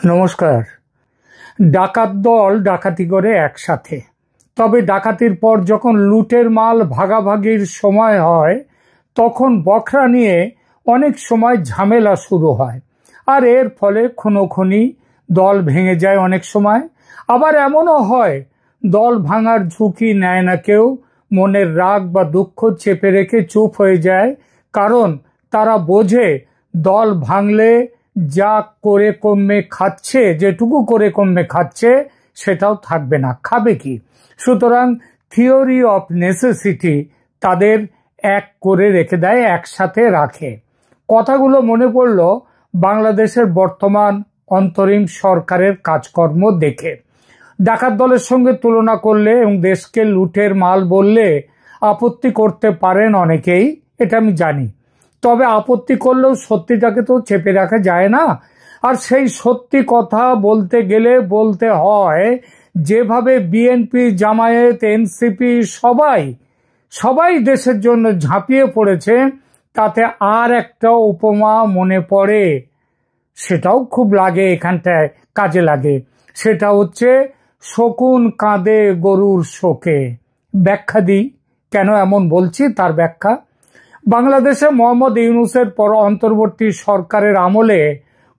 নমস্কার। ডাকাত দল ডাকাতি করে একসাথে, তবে ডাকাতির পর যখন লুটের মাল ভাগাভাগির সময় হয় তখন বখরা নিয়ে অনেক সময় ঝামেলা শুরু হয়, আর এর ফলে খুনোখুনি, দল ভেঙে যায়। অনেক সময় আবার এমনও হয় দল ভাঙার ঝুঁকি নেয় না কেউ, মনের রাগ বা দুঃখ চেপে রেখে চুপ হয়ে যায়, কারণ তারা বোঝে দল ভাঙলে যা করে কমে খাচ্ছে, যেটুকু করে কমে খাচ্ছে সেটাও থাকবে না, খাবে কি? সুতরাং থিওরি অফ নেসেসিটি তাদের এক করে রেখে দেয়, একসাথে রাখে। কথাগুলো মনে পড়ল বাংলাদেশের বর্তমান অন্তরিম সরকারের কাজকর্ম দেখে। ডাকাত দলের সঙ্গে তুলনা করলে এবং দেশকে লুটের মাল বললে আপত্তি করতে পারেন অনেকেই, এটা আমি জানি। তবে আপত্তি করলেও সত্যিটাকে তো চেপে রাখা যায় না। আর সেই সত্যি কথা বলতে গেলে বলতে হয়, যেভাবে বিএনপি, জামায়াত, এনসিপি সবাই দেশের জন্য ঝাঁপিয়ে পড়েছে, তাতে আর একটা উপমা মনে পড়ে, সেটাও খুব লাগে, এখানটায় কাজে লাগে। সেটা হচ্ছে শকুন কাঁদে গরুর শোকে। ব্যাখ্যা দিই কেন এমন বলছি, তার ব্যাখ্যা। বাংলাদেশে মোহাম্মদ ইউনূসের পর অন্তর্বর্তী সরকারের আমলে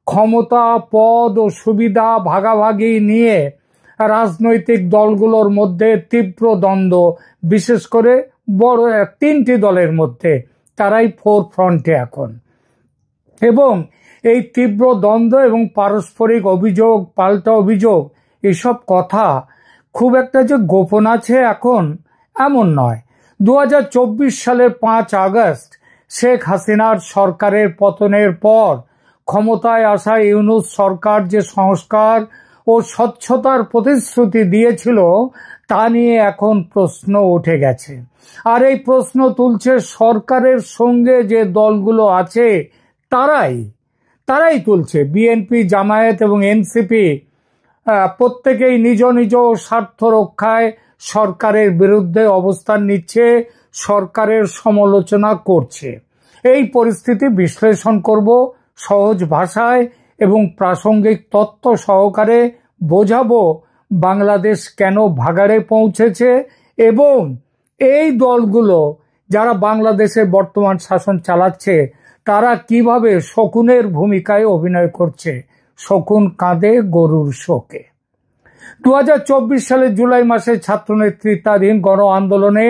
ক্ষমতা, পদ ও সুবিধা ভাগাভাগি নিয়ে রাজনৈতিক দলগুলোর মধ্যে তীব্র দ্বন্দ্ব, বিশেষ করে বড় তিনটি দলের মধ্যে, তারাই ফোর ফ্রন্টে এখন। এবং এই তীব্র দ্বন্দ্ব এবং পারস্পরিক অভিযোগ, পাল্টা অভিযোগ, এসব কথা খুব একটা যে গোপন আছে এখন, এমন নয়। 2024 সালের 5 আগস্ট শেখ হাসিনার সরকারের পতনের পর ক্ষমতায় আসা ইউনূস সরকার যে সংস্কার ও স্বচ্ছতার প্রতিশ্রুতি দিয়েছিল, তা নিয়ে এখন প্রশ্ন উঠে গেছে। আর এই প্রশ্ন তুলছে সরকারের সঙ্গে যে দলগুলো আছে তারাই তুলছে। বিএনপি, জামায়াত এবং এনসিপি প্রত্যেকেই নিজ নিজ স্বার্থ রক্ষায় সরকারের বিরুদ্ধে অবস্থান নিচ্ছে, সরকারের সমালোচনা করছে। এই পরিস্থিতি বিশ্লেষণ করব সহজ ভাষায় এবং প্রাসঙ্গিক তথ্য সহকারে, বোঝাবো বাংলাদেশ কেন ভাগাড়ে পৌঁছেছে এবং এই দলগুলো যারা বাংলাদেশের বর্তমান শাসন চালাচ্ছে তারা কিভাবে শকুনের ভূমিকায় অভিনয় করছে। শকুন কাঁদে গরুর শোকে। 2024 সালের জুলাই মাসে ছাত্র নেতৃত্বাধীন গণ আন্দোলনে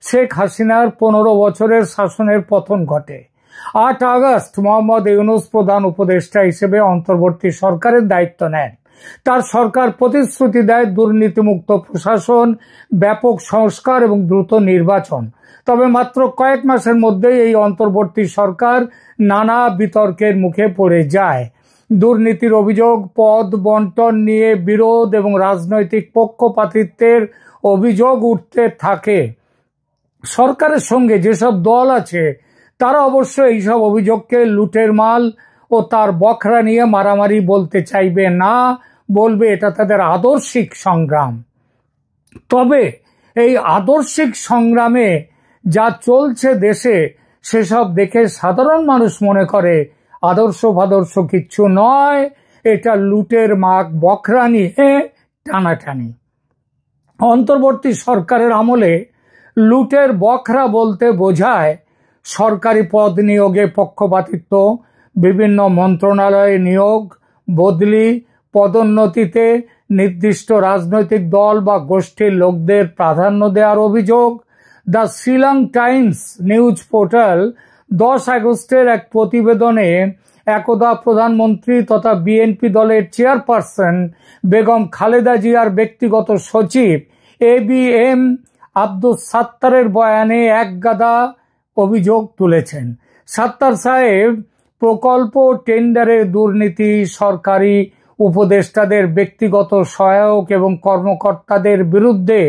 শেখ হাসিনার 15 বছরের শাসনের পতন ঘটে। 8 আগস্ট মোহাম্মদ ইউনূস প্রধান উপদেষ্টা হিসেবে অন্তর্বর্তী সরকারের দায়িত্ব নেন। তার সরকার প্রতিশ্রুতি দেয় দুর্নীতিমুক্ত প্রশাসন, ব্যাপক সংস্কার এবং দ্রুত নির্বাচন। তবে মাত্র কয়েক মাসের মধ্যেই এই অন্তর্বর্তী সরকার নানা বিতর্কের মুখে পড়ে যায়। দুর্নীতির অভিযোগ, পদ বন্টন নিয়ে বিরোধ এবং রাজনৈতিক পক্ষপাতিত্বের অভিযোগ উঠতে থাকে। সরকারের সঙ্গে যেসব দল আছে তারা অবশ্য এইসব অভিযোগকে লুটের মাল ও তার বখরা নিয়ে মারামারি বলতে চাইবে না, বলবে এটা তাদের আদর্শিক সংগ্রাম। তবে এই আদর্শিক সংগ্রামে যা চলছে দেশে, সেসব দেখে সাধারণ মানুষ মনে করে আদর্শ ফাদর্শ কিচ্ছু নয়, এটা লুটের মাগ বখরা নিয়ে টানাটানি। অন্তর্বর্তী সরকারের আমলে লুটের বখরা বলতে বোঝায় সরকারি পদ নিয়োগে পক্ষপাতিত্ব, বিভিন্ন মন্ত্রণালয়ে নিয়োগ, বদলি, পদোন্নতিতে নির্দিষ্ট রাজনৈতিক দল বা গোষ্ঠীর লোকদের প্রাধান্য দেওয়ার অভিযোগ। The Shillong Times news portal 10 আগস্টের এক প্রতিবেদনে একদা প্রধানমন্ত্রী তথা বিএনপি দলের চেয়ারপারসন বেগম খালেদা জিয়ার ব্যক্তিগত সচিব ABM আব্দুস সাত্তারের বয়ানে একগাদা অভিযোগ তুলেছেন। সাত্তার সাহেব প্রকল্প টেন্ডারের দুর্নীতি, সরকারি উপদেষ্টাদের ব্যক্তিগত সহায়ক এবং কর্মকর্তাদের বিরুদ্ধে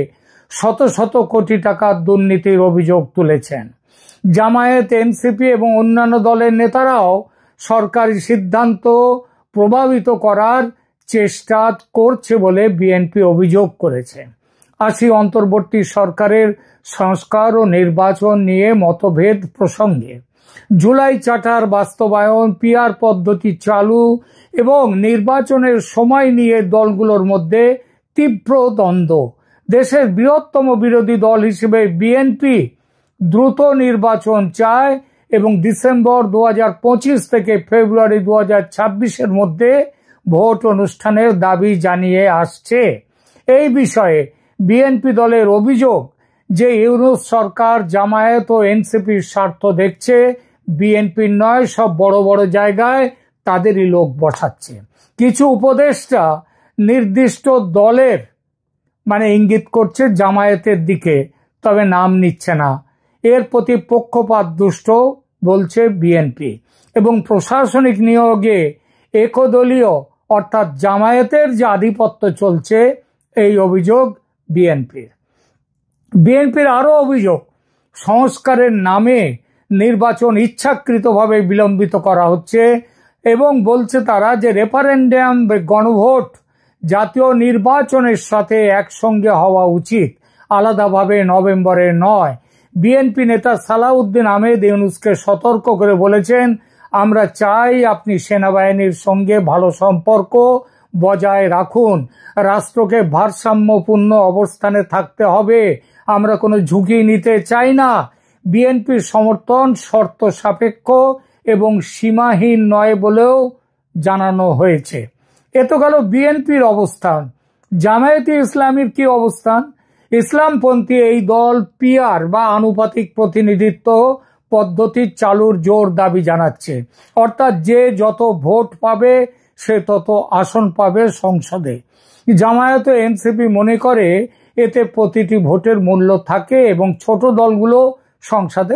শত শত কোটি টাকার দুর্নীতির অভিযোগ তুলেছেন। জামায়াত, এনসিপি এবং অন্যান্য দলের নেতারাও সরকারি সিদ্ধান্ত প্রভাবিত করার চেষ্টা করছে বলে বিএনপি অভিযোগ করেছে। অন্তর্বর্তী সরকারের সংস্কার ও নির্বাচন নিয়ে মতভেদ প্রসঙ্গে জুলাই চার্টার বাস্তবায়ন, পিআর পদ্ধতি চালু এবং নির্বাচনের সময় নিয়ে দলগুলোর মধ্যে তীব্র দ্বন্দ্ব। দেশের বৃহত্তম বিরোধী দল হিসেবে বিএনপি দ্রুত নির্বাচন চায় এবং ডিসেম্বর 2025 থেকে ফেব্রুয়ারি 2026-এর মধ্যে ভোট অনুষ্ঠানের দাবি জানিয়ে আসছে। এই বিষয়ে বিএনপি দলের অভিযোগ যে ইউনূস সরকার জামায়াত ও এনসিপির স্বার্থ দেখছে, বিএনপির নয়, সব বড় বড় জায়গায় তাদেরই লোক বসাচ্ছে। কিছু উপদেষ্টা নির্দিষ্ট দলের ইঙ্গিত করছে জামায়াতের দিকে, তবে নাম নিচ্ছে না। এর প্রতি পক্ষপাত দুষ্ট বলছে বিএনপি এবং প্রশাসনিক নিয়োগে একদলীয় অর্থাৎ জামায়াতের যে আধিপত্য চলছে, এই অভিযোগ বিএনপির আরো অভিযোগ সংস্কারের নামে নির্বাচন ইচ্ছাকৃতভাবে বিলম্বিত করা হচ্ছে এবং বলছে তারা যে রেফারেন্ডাম গণভোট জাতীয় নির্বাচনের সাথে একসঙ্গে হওয়া উচিত, আলাদাভাবে নভেম্বরে নয়। বিএনপি নেতা সালাউদ্দিন আহমেদ ইউনূসকে সতর্ক করে বলেছেন, আমরা চাই আপনি সেনাবাহিনীর সঙ্গে ভালো সম্পর্ক বজায় রাখুন, রাষ্ট্রকে ভারসাম্যপূর্ণ অবস্থানে থাকতে হবে, আমরা কোনো ঝুঁকি নিতে চাই না। বিএনপির সমর্থন শর্ত সাপেক্ষ এবং সীমাহীন নয় বলেও জানানো হয়েছে। এ তো গেল বিএনপির অবস্থান। জামায়াতে ইসলামীর কি অবস্থান? ইসলামপন্থী এই দল পিআর বা আনুপাতিক প্রতিনিধিত্ব পদ্ধতি চালুর জোর দাবি জানাচ্ছে, অর্থাৎ যে যত ভোট পাবে সে তত আসন পাবে সংসদে। জামায়াত ও এনসিপি মনে করে এতে প্রতিটি ভোটের মূল্য থাকে এবং ছোট দলগুলো সংসদে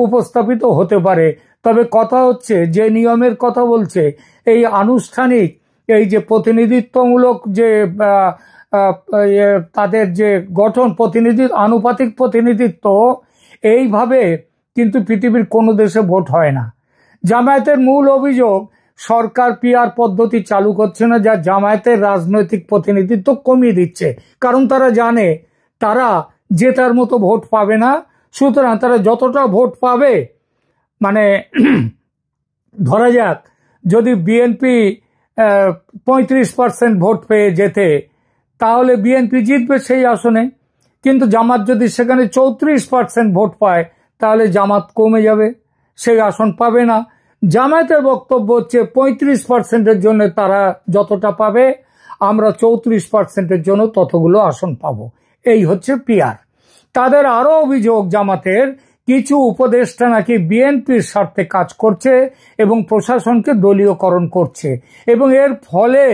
উপস্থাপিত হতে পারে। তবে কথা হচ্ছে, যে নিয়মের কথা বলছে, এই আনুষ্ঠানিক এই যে প্রতিনিধিত্বমূলক যে তাদের যে গঠন, আনুপাতিক প্রতিনিধিত্ব, এইভাবে কিন্তু পৃথিবীর কোনো দেশে ভোট হয় না। জামায়াতের মূল অভিযোগ সরকার পিআর পদ্ধতি চালু করছে না, যা জামায়াতের রাজনৈতিক প্রতিনিধিত্ব কমিয়ে দিচ্ছে। কারণ তারা জানে তারা জেতার মতো ভোট পাবে না, সুতরাং তারা যতটা ভোট পাবে, ধরা যাক যদি বিএনপি 35% ভোট পেয়ে যেতে, তাহলে বিএনপি জিতবে সেই আসনে। কিন্তু জামাত যদি সেখানে 34% ভোট পায়, তাহলে জামাত কমে যাবে, সেই আসন পাবে না। জামায়াতের বক্তব্য হচ্ছে 35%-এর জন্য তারা যতটা পাবে, আমরা 34%-এর জন্য ততগুলো আসন পাবো। এই হচ্ছে পিআর। তাদের আরো অভিযোগ, জামাতের কিছু উপদেষ্টা নাকি বিএনপির স্বার্থে কাজ করছে এবং প্রশাসনকে দলীয়করণ করছে এবং এর ফলে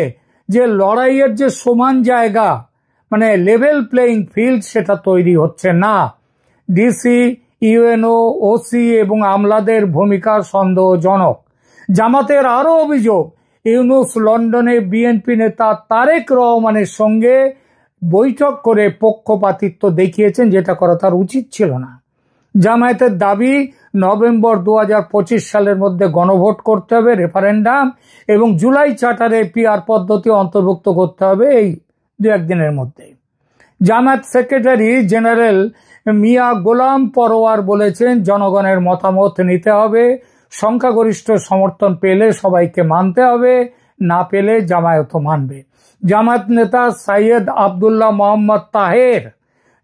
যে লড়াইয়ের যে সমান জায়গা, লেভেল প্লেইং ফিল্ড, সেটা তৈরি হচ্ছে না। ডিসি, ইউএনও, ওসি এবং আমলাদের ভূমিকা সন্দেহজনক। জামাতের আরো অভিযোগ, ইউনূস লন্ডনে বিএনপি নেতা তারেক রহমানের সঙ্গে বৈঠক করে পক্ষপাতিত্ব দেখিয়েছেন, যেটা করা তার উচিত ছিল না। জামায়াতের দাবি, নভেম্বর 2025 সালের মধ্যে গণভোট করতে হবে, রেফারেন্ডাম, এবং জুলাই চার্টারে পিআর পদ্ধতি অন্তর্ভুক্ত করতে হবে এই 2-1 দিনের মধ্যে। জামায়াত সেক্রেটারি জেনারেল মিয়া গোলাম পরোয়ার বলেছেন, জনগণের মতামত নিতে হবে, সংখ্যাগরিষ্ঠ সমর্থন পেলে সবাইকে মানতে হবে, না পেলে জামায়াতও মানবে। জামায়াত নেতা সৈয়দ আব্দুল্লাহ মোহাম্মদ তাহের,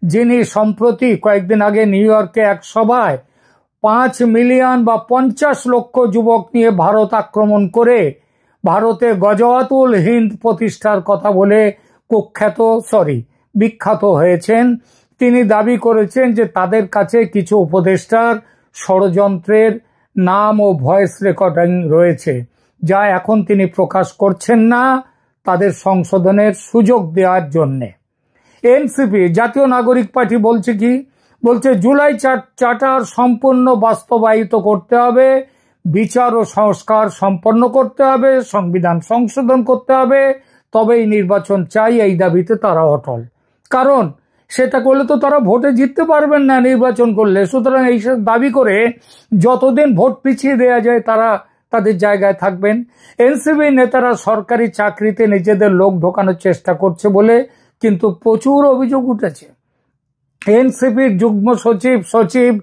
যিনি সম্প্রতি কয়েকদিন আগে নিউ ইয়র্কে এক সভায় 5 মিলিয়ন বা 50 লক্ষ যুবক নিয়ে ভারত আক্রমণ করে ভারতে গজওয়াতুল হিন্দ প্রতিষ্ঠার কথা বলে বিখ্যাত হয়েছেন, তিনি দাবি করেছেন যে তাদের কাছে কিছু উপদেষ্টার ষড়যন্ত্রের নাম ও ভয়েস রেকর্ডিং রয়েছে, যা এখন তিনি প্রকাশ করছেন না, তাদের সংশোধনের সুযোগ দেওয়ার জন্যে। এনসিপি, জাতীয় নাগরিক পার্টি, বলছে জুলাই চার্টার সম্পূর্ণ বাস্তবায়িত করতে হবে, বিচার ও সংস্কার সম্পন্ন করতে হবে, সংবিধান সংশোধন করতে হবে, তবেই নির্বাচন চাই। এই দাবিতে তারা অটল, কারণ সেটা করলে তো তারা ভোটে জিততে পারবেন না নির্বাচন করলে। সুতরাং এই দাবি করে যতদিন ভোট পিছিয়ে দেওয়া যায় তারা তাদের জায়গায় থাকবেন। এনসিপি নেতারা সরকারি চাকরিতে নিজেদের লোক ঢোকানোর চেষ্টা করছে বলে কিন্তু প্রচুর অভিযোগ উঠেছে। এনসিপির যুগ্ম সচিব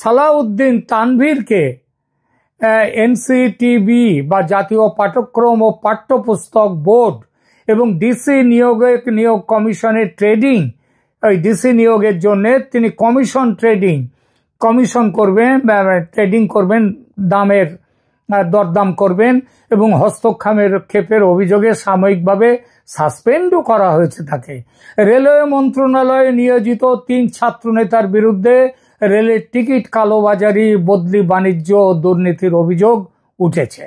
সালাউদ্দিন তানভীরকে এনসিটিবি বা জাতীয় পাঠ্যক্রম ও পাঠ্যপুস্তক বোর্ড এবং ডিসি নিয়োগ কমিশনের ডিসি নিয়োগের জন্য তিনি কমিশন করবেন, ট্রেডিং করবেন, দামের দরদাম করবেন এবং হস্তক্ষেপের অভিযোগে সাময়িকভাবে সাসপেন্ডও করা হয়েছে তাকে। রেলওয়ে মন্ত্রণালয়ে নিয়োজিত 3 ছাত্রনেতার বিরুদ্ধে রেলের টিকিট কালোবাজারি, বদলি বাণিজ্য ও দুর্নীতির অভিযোগ উঠেছে।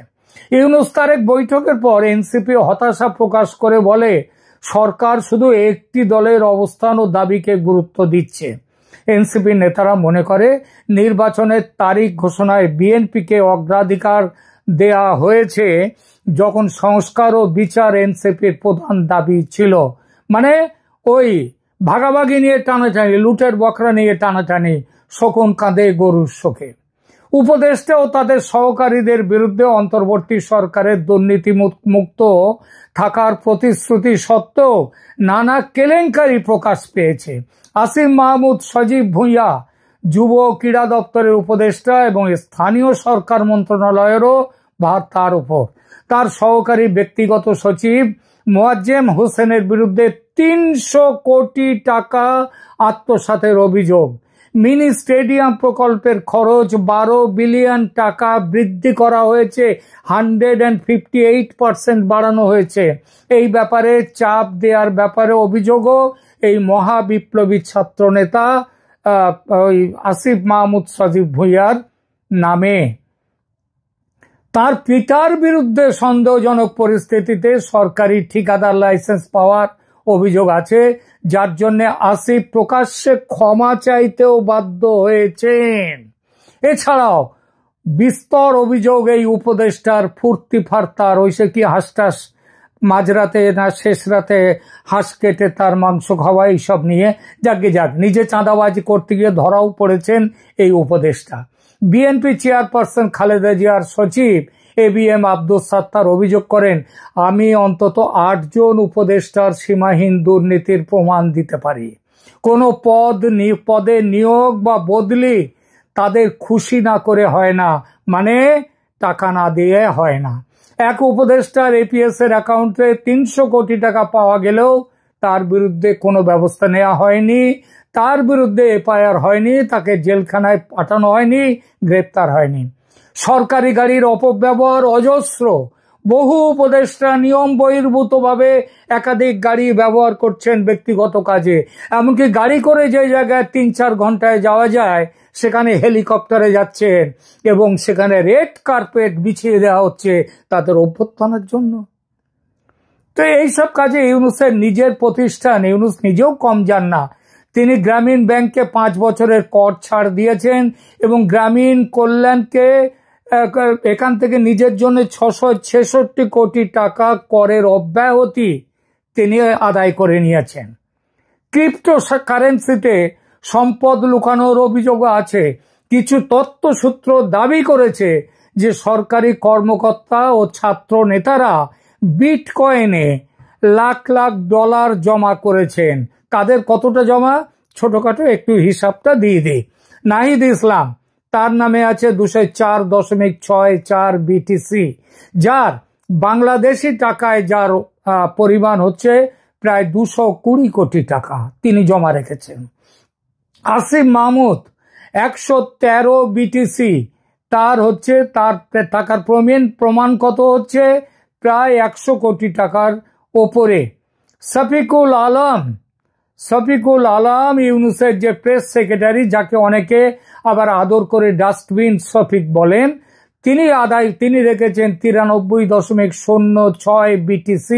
ইউনূস তারেক বৈঠকের পর এনসিপি হতাশা প্রকাশ করে বলে, সরকার শুধু একটি দলের অবস্থান ও দাবিকে গুরুত্ব দিচ্ছে। এনসিপি নেতারা মনে করে নির্বাচনের তারিখ ঘোষণায় বিএনপিকে অগ্রাধিকার দেয়া হয়েছে, যখন সংস্কার ও বিচার এনসিপির প্রধান দাবি ছিল। মানে ওই ভাগাভাগি নিয়ে টানাটানি, লুটের বকরা নিয়ে টানাটানি, শকুন কাঁদে গরুর শোকে। উপদেষ্টা ও তাদের সহকারীদের বিরুদ্ধে অন্তর্বর্তী সরকারের দুর্নীতি মুক্ত থাকার প্রতিশ্রুতি সত্ত্বেও নানা কেলেঙ্কারি প্রকাশ পেয়েছে। আসিফ মাহমুদ সজীব ভুঁইয়া যুব ক্রীড়া দপ্তরের উপদেষ্টা এবং স্থানীয় সরকার মন্ত্রণালয়েরও ভার তার উপর। তার সহকারী ব্যক্তিগত সচিব মোয়াজ্জেম হোসেনের বিরুদ্ধে 300 কোটি টাকা আত্মসাতের অভিযোগ। মিনি স্টেডিয়াম প্রকল্পের খরচ 12 বিলিয়ন টাকা বৃদ্ধি করা হয়েছে, 158% বাড়ানো হয়েছে। এই ব্যাপারে চাপ দেওয়ার ব্যাপারে অভিযোগও এই মহাবিপ্লবী ছাত্র নেতা আসিফ মাহমুদ সজীব ভুঁইয়ার নামে। তার পিতার বিরুদ্ধে সন্দেহজনক পরিস্থিতিতে সরকারি ঠিকাদার লাইসেন্স পাওয়ার অভিযোগ আছে, যার জন্য আসিফ প্রকাশ্যে ক্ষমা চাইতেও বাধ্য হয়েছেন। এছাড়াও বিস্তর অভিযোগ এই উপদেষ্টার ফুর্তি ফার্তার, ওইসে কি হাঁসটাস মাঝরাতে না শেষ রাতে হাঁস কেটে তার মাংস খাওয়া, এইসব নিয়ে যাক নিজে চাঁদাবাজি করতে গিয়ে ধরাও পড়েছেন এই উপদেষ্টা। বিএনপি চেয়ারপারসন খালেদা জিয়ার সচিব ABM আব্দুল সাত্তার অভিযোগ করেন, আমি অন্তত 8 জন উপদেষ্টার সীমাহীন দুর্নীতির প্রমাণ দিতে পারি। কোনো পদে নিয়োগ বা বদলি তাদের খুশি না করে হয় না, মানে টাকা না দিয়ে হয় না। এক উপদেষ্টার APS এর অ্যাকাউন্টে 300 কোটি টাকা পাওয়া গেলেও তার বিরুদ্ধে কোনো ব্যবস্থা নেওয়া হয়নি, তার বিরুদ্ধে FIR হয়নি, তাকে জেলখানায় পাঠানো হয়নি, গ্রেপ্তার হয়নি। সরকারি গাড়ির অপব্যবহার অজস্র। বহু উপদেষ্টা নিয়ম বহির্ভূতভাবে একাধিক গাড়ি ব্যবহার করছেন ব্যক্তিগত কাজে। এমনকি গাড়ি করে যে জায়গায় 3-4 ঘন্টায় যাওয়া যায় সেখানে হেলিকপ্টারে যাচ্ছেন এবং সেখানে রেড কার্পেট বিছিয়ে দেওয়া হচ্ছে তাদের অভ্যুত্থানের জন্য। তো এইসব কাজে ইউনূসের নিজের প্রতিষ্ঠান, ইউনূস নিজেও কম যান না। তিনি গ্রামীণ ব্যাংককে 5 বছরের কর ছাড় দিয়েছেন এবং গ্রামীণ কল্যাণকে এখান থেকে নিজের জন্য 666 কোটি টাকা করের অব্যাহতি তিনি আদায় করে নিয়েছেন। ক্রিপ্টো কারেন্সিতে সম্পদ লুকানোর অভিযোগও আছে। কিছু তথ্যসূত্র দাবি করেছে যে সরকারি কর্মকর্তা ও ছাত্র নেতারা বিটকয়েনে লাখ লাখ ডলার জমা করেছেন। কাদের কতটা জমা, ছোটখাটো একটু হিসাবটা দিয়ে দিই। নাহিদ ইসলাম, তার নামে আছে 204.64 BTC, যার বাংলাদেশি টাকায় যার পরিমাণ হচ্ছে প্রায় 220 কোটি টাকা তিনি জমা রেখেছেন। আসিফ মাহমুদ 113 BTC, তার হচ্ছে তার টাকার প্রমাণ কত হচ্ছে প্রায় 100 কোটি টাকার ওপরে। শফিকুল আলম ইউনূসের যে প্রেস সেক্রেটারি, যাকে অনেকে আবার আদর করে ডাস্টবিন শফিক বলেন, তিনি রেখেছেন 93.06 BTC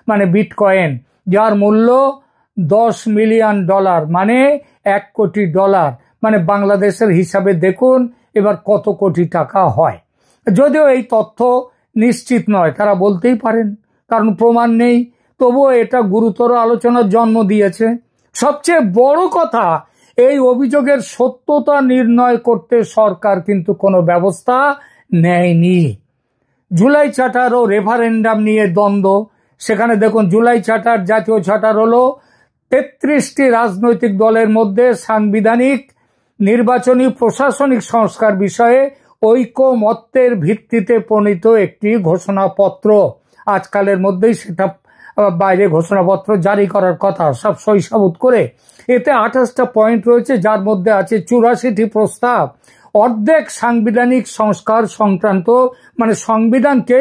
মানে বিটকয়েন, যার মূল্য $10 মিলিয়ন, মানে $1 কোটি। মানে বাংলাদেশের হিসাবে দেখুন এবার কত কোটি টাকা হয়। যদিও এই তথ্য নিশ্চিত নয়, তারা বলতেই পারেন, কারণ প্রমাণ নেই, তবুও এটা গুরুতর আলোচনার জন্ম দিয়েছে। সবচেয়ে বড় কথা, এই অভিযোগের সত্যতা নির্ণয় করতে সরকার কিন্তু কোনো ব্যবস্থা নেয়নি। জুলাই চার্টার ও রেফারেন্ডাম নিয়ে দ্বন্দ্ব, সেখানে দেখুন জুলাই চার্টার, জাতীয় চার্টার হলো 33টি রাজনৈতিক দলের মধ্যে সাংবিধানিক নির্বাচনী প্রশাসনিক সংস্কার বিষয়ে ঐকমত্যের ভিত্তিতে প্রণীত একটি ঘোষণাপত্র। আজকালের মধ্যেই সেটা বাইরে ঘোষণাপত্র জারি করার কথা, সব সই সাবুত করে। এতে 28টা পয়েন্ট রয়েছে, যার মধ্যে আছে 84টি প্রস্তাব। অর্ধেক সাংবিধানিক সংস্কার সংক্রান্ত, মানে সংবিধানকে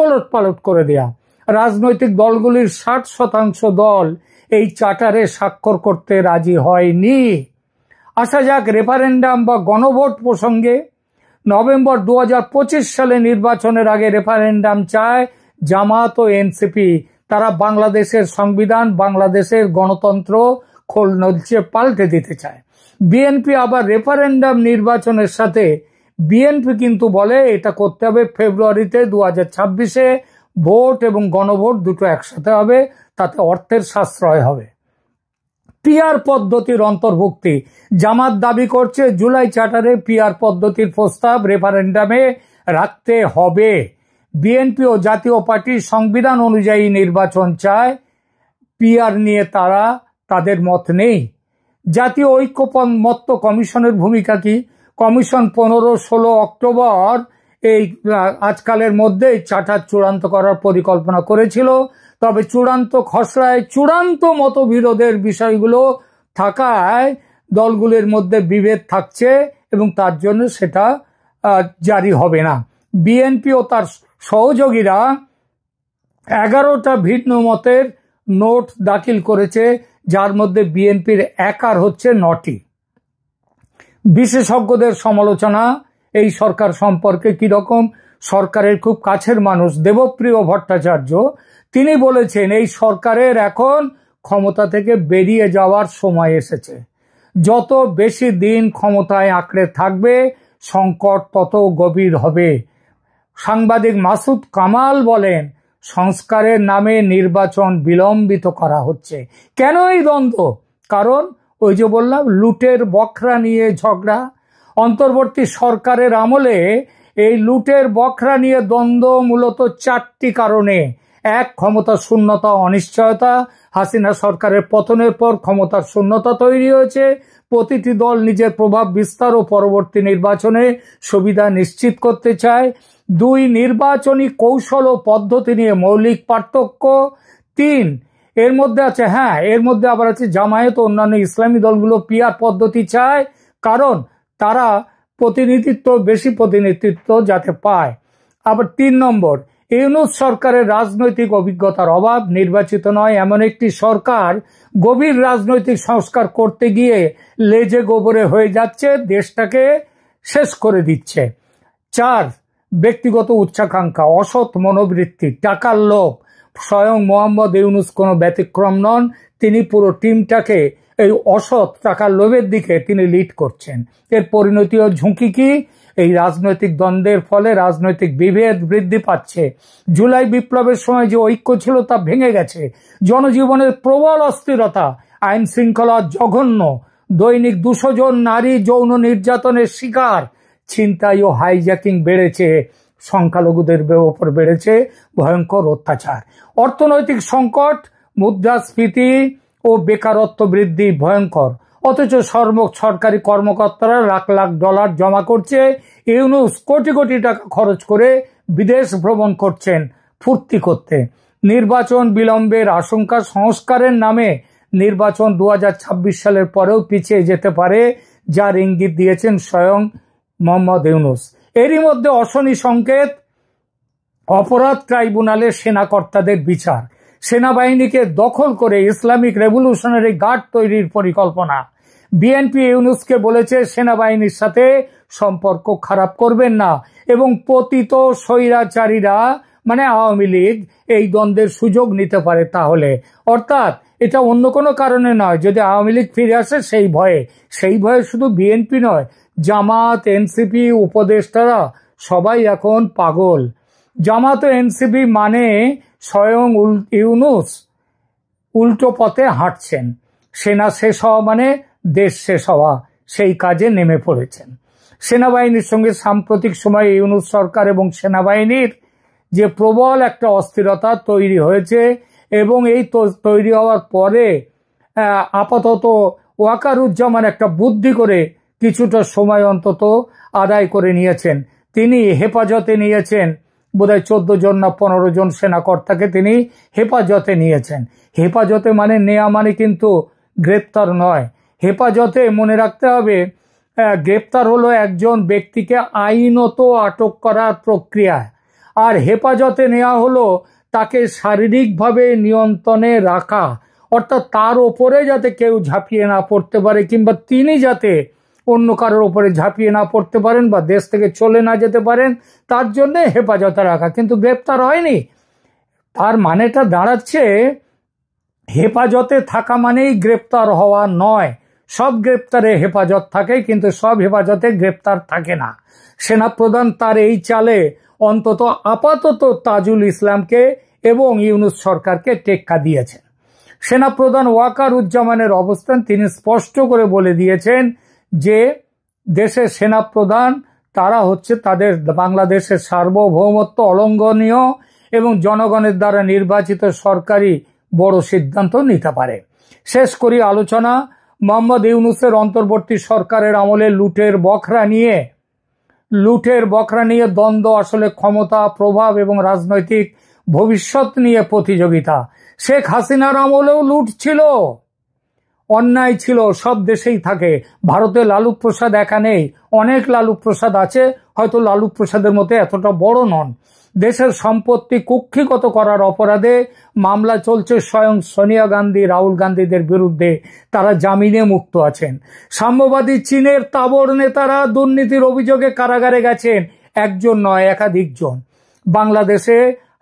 ওলটপালট করে দেয়া। রাজনৈতিক দলগুলির 60% দল এই চার্টারে স্বাক্ষর করতে রাজি হয়নি। আসা যাক রেফারেন্ডাম বা গণভোট প্রসঙ্গে। নভেম্বর 2025 সালে নির্বাচনের আগে রেফারেন্ডাম চায় জামাত ও এনসিপি। তারা বাংলাদেশের সংবিধান, বাংলাদেশের গণতন্ত্র খোল নলচে পাল্টে দিতে চায়। বিএনপি আবার রেফারেন্ডাম নির্বাচনের সাথে, বিএনপি কিন্তু বলে এটা করতে হবে ফেব্রুয়ারিতে 2026-এ, ভোট এবং গণভোট দুটো একসাথে হবে, তাতে অর্থের সাশ্রয় হবে। পিআর পদ্ধতির অন্তর্ভুক্তি। জামাত দাবি করছে জুলাই চার্টারে পিআর পদ্ধতির প্রস্তাব রেফারেন্ডামে রাখতে হবে। বিএনপি ও জাতীয় পার্টি সংবিধান অনুযায়ী নির্বাচন চায়, পিআর নিয়ে তাদের মত নেই। জাতীয় ঐক্যমত্য কমিশনের ভূমিকা কি? কমিশন 15-16 অক্টোবর এই আজকালের মধ্যে চার্টার চূড়ান্ত করার পরিকল্পনা করেছিল। তবে চূড়ান্ত খসড়ায় চূড়ান্ত মতবিরোধের বিষয়গুলো থাকায় দলগুলির মধ্যে বিভেদ থাকছে এবং তার জন্য সেটা জারি হবে না। বিএনপি ও তার সহযোগীরা 11টা ভিন্ন মতের নোট দাখিল করেছে, যার মধ্যে বিএনপির একার হচ্ছে 9টি। বিশেষজ্ঞদের সমালোচনা এই সরকার সম্পর্কে কিরকম? সরকারের খুব কাছের মানুষ দেবপ্রিয় ভট্টাচার্য, তিনি বলেছেন এই সরকারের এখন ক্ষমতা থেকে বেরিয়ে যাওয়ার সময় এসেছে। যত বেশি দিন ক্ষমতায় আঁকড়ে থাকবে সংকট তত গভীর হবে। সাংবাদিক মাসুদ কামাল বলেন, সংস্কারের নামে নির্বাচন বিলম্বিত করা হচ্ছে। কেন এই দ্বন্দ্ব? কারণ ওই যে বললাম, লুটের বখরা নিয়ে ঝগড়া। অন্তর্বর্তী সরকারের আমলে এই লুটের বখরা নিয়ে দ্বন্দ্ব মূলত 4টি কারণে। 1, ক্ষমতার শূন্যতা, অনিশ্চয়তা। হাসিনা সরকারের পতনের পর ক্ষমতার শূন্যতা তৈরি হয়েছে। প্রতিটি দল নিজের প্রভাব বিস্তার ও পরবর্তী নির্বাচনে সুবিধা নিশ্চিত করতে চায়। 2, নির্বাচনী কৌশল ও পদ্ধতি নিয়ে মৌলিক পার্থক্য। 3, এর মধ্যে আবার আছে জামায়াত ও অন্যান্য ইসলামী দলগুলো পিআর পদ্ধতি চায়, কারণ তারা বেশি প্রতিনিধিত্ব যাতে পায়। আবার 3 নম্বর, ইউনূস সরকারের রাজনৈতিক অভিজ্ঞতার অভাব। নির্বাচিত নয় এমন একটি সরকার গভীর রাজনৈতিক সংস্কার করতে গিয়ে লেজে গোবরে হয়ে যাচ্ছে, দেশটাকে শেষ করে দিচ্ছে। 4, ব্যক্তিগত উচ্চাকাঙ্ক্ষা, অসৎ মনোবৃত্তি, টাকার লোভ। স্বয়ং মোহাম্মদ ইউনূস কোনো ব্যতিক্রম নন, তিনি পুরো টিমটাকে এই অসৎ টাকার লোভের দিকে তিনি লিড করছেন। এর পরিণতি ও ঝুঁকি কি? এই রাজনৈতিক দ্বন্দ্বের ফলে রাজনৈতিক বিভেদ বৃদ্ধি পাচ্ছে। জুলাই বিপ্লবের সময় যে ঐক্য ছিল তা ভেঙে গেছে। জনজীবনের প্রবল অস্থিরতা, আইন শৃঙ্খলা জঘন্য, দৈনিক 200 জন নারী যৌন নির্যাতনের শিকার, ছিনতাই ও হাইজ্যাকিং বেড়েছে, সংখ্যালঘুদের উপর বেড়েছে ভয়ঙ্কর অত্যাচার। অর্থনৈতিক সংকট, মুদ্রাস্ফীতি ও বেকারত্ব বৃদ্ধি ভয়ঙ্কর। অথচ সরকারি কর্মকর্তারা লাখ লাখ ডলার জমা করছে, ইউনূস কোটি কোটি টাকা খরচ করে বিদেশ ভ্রমণ করছেন ফুর্তি করতে। নির্বাচন বিলম্বের আশঙ্কা, সংস্কারের নামে নির্বাচন 2026 সালের পরেও পিছিয়ে যেতে পারে, যার ইঙ্গিত দিয়েছেন স্বয়ং মোহাম্মদ ইউনূস। এরই মধ্যে অশনি সংকেত, অপরাধ ট্রাইব্যুনালে সেনাকর্তাদের বিচার, সেনাবাহিনীকে দখল করে ইসলামিক রেভলিউশনারি গার্ড তৈরির পরিকল্পনা। বিএনপি ইউনূসকে বলেছে সেনাবাহিনীর সাথে সম্পর্ক খারাপ করবেন না এবং পতিত স্বৈরাচারীরা মানে আওয়ামী লীগ এই দ্বন্দ্বের সুযোগ নিতে পারে তাহলে। অর্থাৎ এটা অন্য কোনো কারণে নয়, যদি আওয়ামী লীগ ফিরে আসে সেই ভয়ে শুধু বিএনপি নয়, জামাত, এনসিপি, উপদেষ্টারা সবাই এখন পাগল। জামাত ও এনসিপি মানে স্বয়ং ইউনূস উল্টো পথে হাঁটছেন। সেনা শেষ হওয়া মানে দেশ শেষ হওয়া, সেই কাজে নেমে পড়েছেন। সেনাবাহিনীর সঙ্গে সাম্প্রতিক সময়ে ইউনূস সরকার এবং সেনাবাহিনীর যে প্রবল একটা অস্থিরতা তৈরি হয়েছে এবং এই তৈরি হওয়ার পরে আপাতত ওয়াকারুজ্জামান একটা বুদ্ধি করে কিছুটা সময় অন্তত আদায় করে নিয়েছেন। তিনি হেফাজতে নিয়েছেন বোধহয় 14 জন না 15 জন সেনাকর্তাকে তিনি হেফাজতে নিয়েছেন। হেফাজতে মানে নেয়া মানে কিন্তু গ্রেপ্তার নয়। হেফাজতে মনে রাখতে হবে, গ্রেপ্তার হলো একজন ব্যক্তিকে আইনত আটক করার প্রক্রিয়া, আর হেফাজতে নেওয়া হলো তাকে শারীরিকভাবে নিয়ন্ত্রণে রাখা, অর্থাৎ তার ওপরে যাতে কেউ ঝাঁপিয়ে না পড়তে পারে কিংবা তিনি যাতে অন্য কারোর ওপরে ঝাঁপিয়ে না পড়তে পারেন বা দেশ থেকে চলে না যেতে পারেন, তার জন্য হেফাজতে রাখা, কিন্তু গ্রেপ্তার হয়নি। তার মানেটা দাঁড়াচ্ছে হেফাজতে থাকা মানেই গ্রেপ্তার হওয়া নয়। সব গ্রেপ্তারে হেফাজত থাকে, কিন্তু সব হেফাজতে গ্রেপ্তার থাকে না। সেনাপ্রধান তার এই চালে অন্তত আপাতত তাজুল ইসলামকে এবং ইউনূস সরকারকে টেক্কা দিয়েছেন। সেনাপ্রধান ওয়াকারুজ্জামানের অবস্থান তিনি স্পষ্ট করে বলে দিয়েছেন যে দেশের সেনাপ্রধান তারা হচ্ছে তাদের বাংলাদেশের সার্বভৌমত্ব অলঙ্ঘনীয় এবং জনগণের দ্বারা নির্বাচিত সরকারি বড় সিদ্ধান্ত নিতে পারে। শেষ করি আলোচনা। মোহাম্মদ ইউনূসের অন্তর্বর্তী সরকারের আমলে লুটের বখরা নিয়ে দ্বন্দ্ব, আসলে ক্ষমতা, প্রভাব এবং রাজনৈতিক ভবিষ্যৎ নিয়ে প্রতিযোগিতা। শেখ হাসিনার আমলেও লুট ছিল, অন্যায় ছিল, সব দেশেই থাকে। ভারতে লালু প্রসাদ একা নেই, অনেক লালু প্রসাদ আছে, হয়তো লালু প্রসাদের মতো এতটা বড় নন। দেশের সম্পত্তি কুক্ষিগত করার অপরাধে মামলা চলছে স্বয়ং সোনিয়া গান্ধী, রাহুল গান্ধীদের বিরুদ্ধে, তারা জামিনে মুক্ত আছেন। সাম্যবাদী চীনের তাবড় নেতারা দুর্নীতির অভিযোগে কারাগারে গেছেন, একজন নয় একাধিক জন। বাংলাদেশে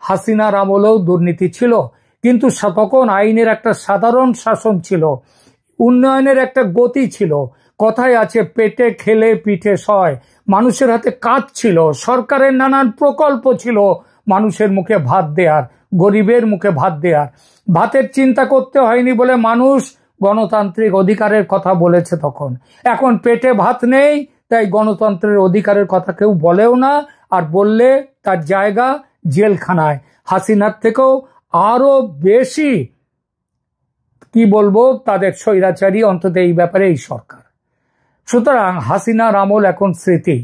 হাসিনার আমলেও দুর্নীতি ছিল, কিন্তু তখন আইনের একটা সাধারণ শাসন ছিল, উন্নয়নের একটা গতি ছিল। কথায় আছে পেটে খেলে পিঠে সয়। মানুষের হাতে কাজ ছিল, সরকারের নানান প্রকল্প ছিল মানুষের মুখে ভাত দেয়ার, গরিবের মুখে ভাত দেয়ার। ভাতের চিন্তা করতে হয়নি বলে মানুষ গণতান্ত্রিক অধিকারের কথা বলেছে তখন। এখন পেটে ভাত নেই, তাই গণতন্ত্রের অধিকারের কথা কেউ বলেও না, আর বললে তার জায়গা জেলখানায়। হাসিনার থেকেও আরো বেশি কি বলবো, তাদের স্বৈরাচারী অন্তত এই ব্যাপারে এই সরকার। সুতরাং হাসিনার আমল এখন স্মৃতি।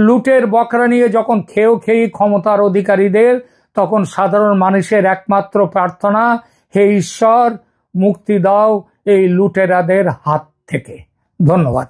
লুটের বকরা নিয়ে যখন খেয়ে ক্ষমতার অধিকারীদের, তখন সাধারণ মানুষের একমাত্র প্রার্থনা, হে ঈশ্বর মুক্তি দাও এই লুটেরাদের হাত থেকে। ধন্যবাদ।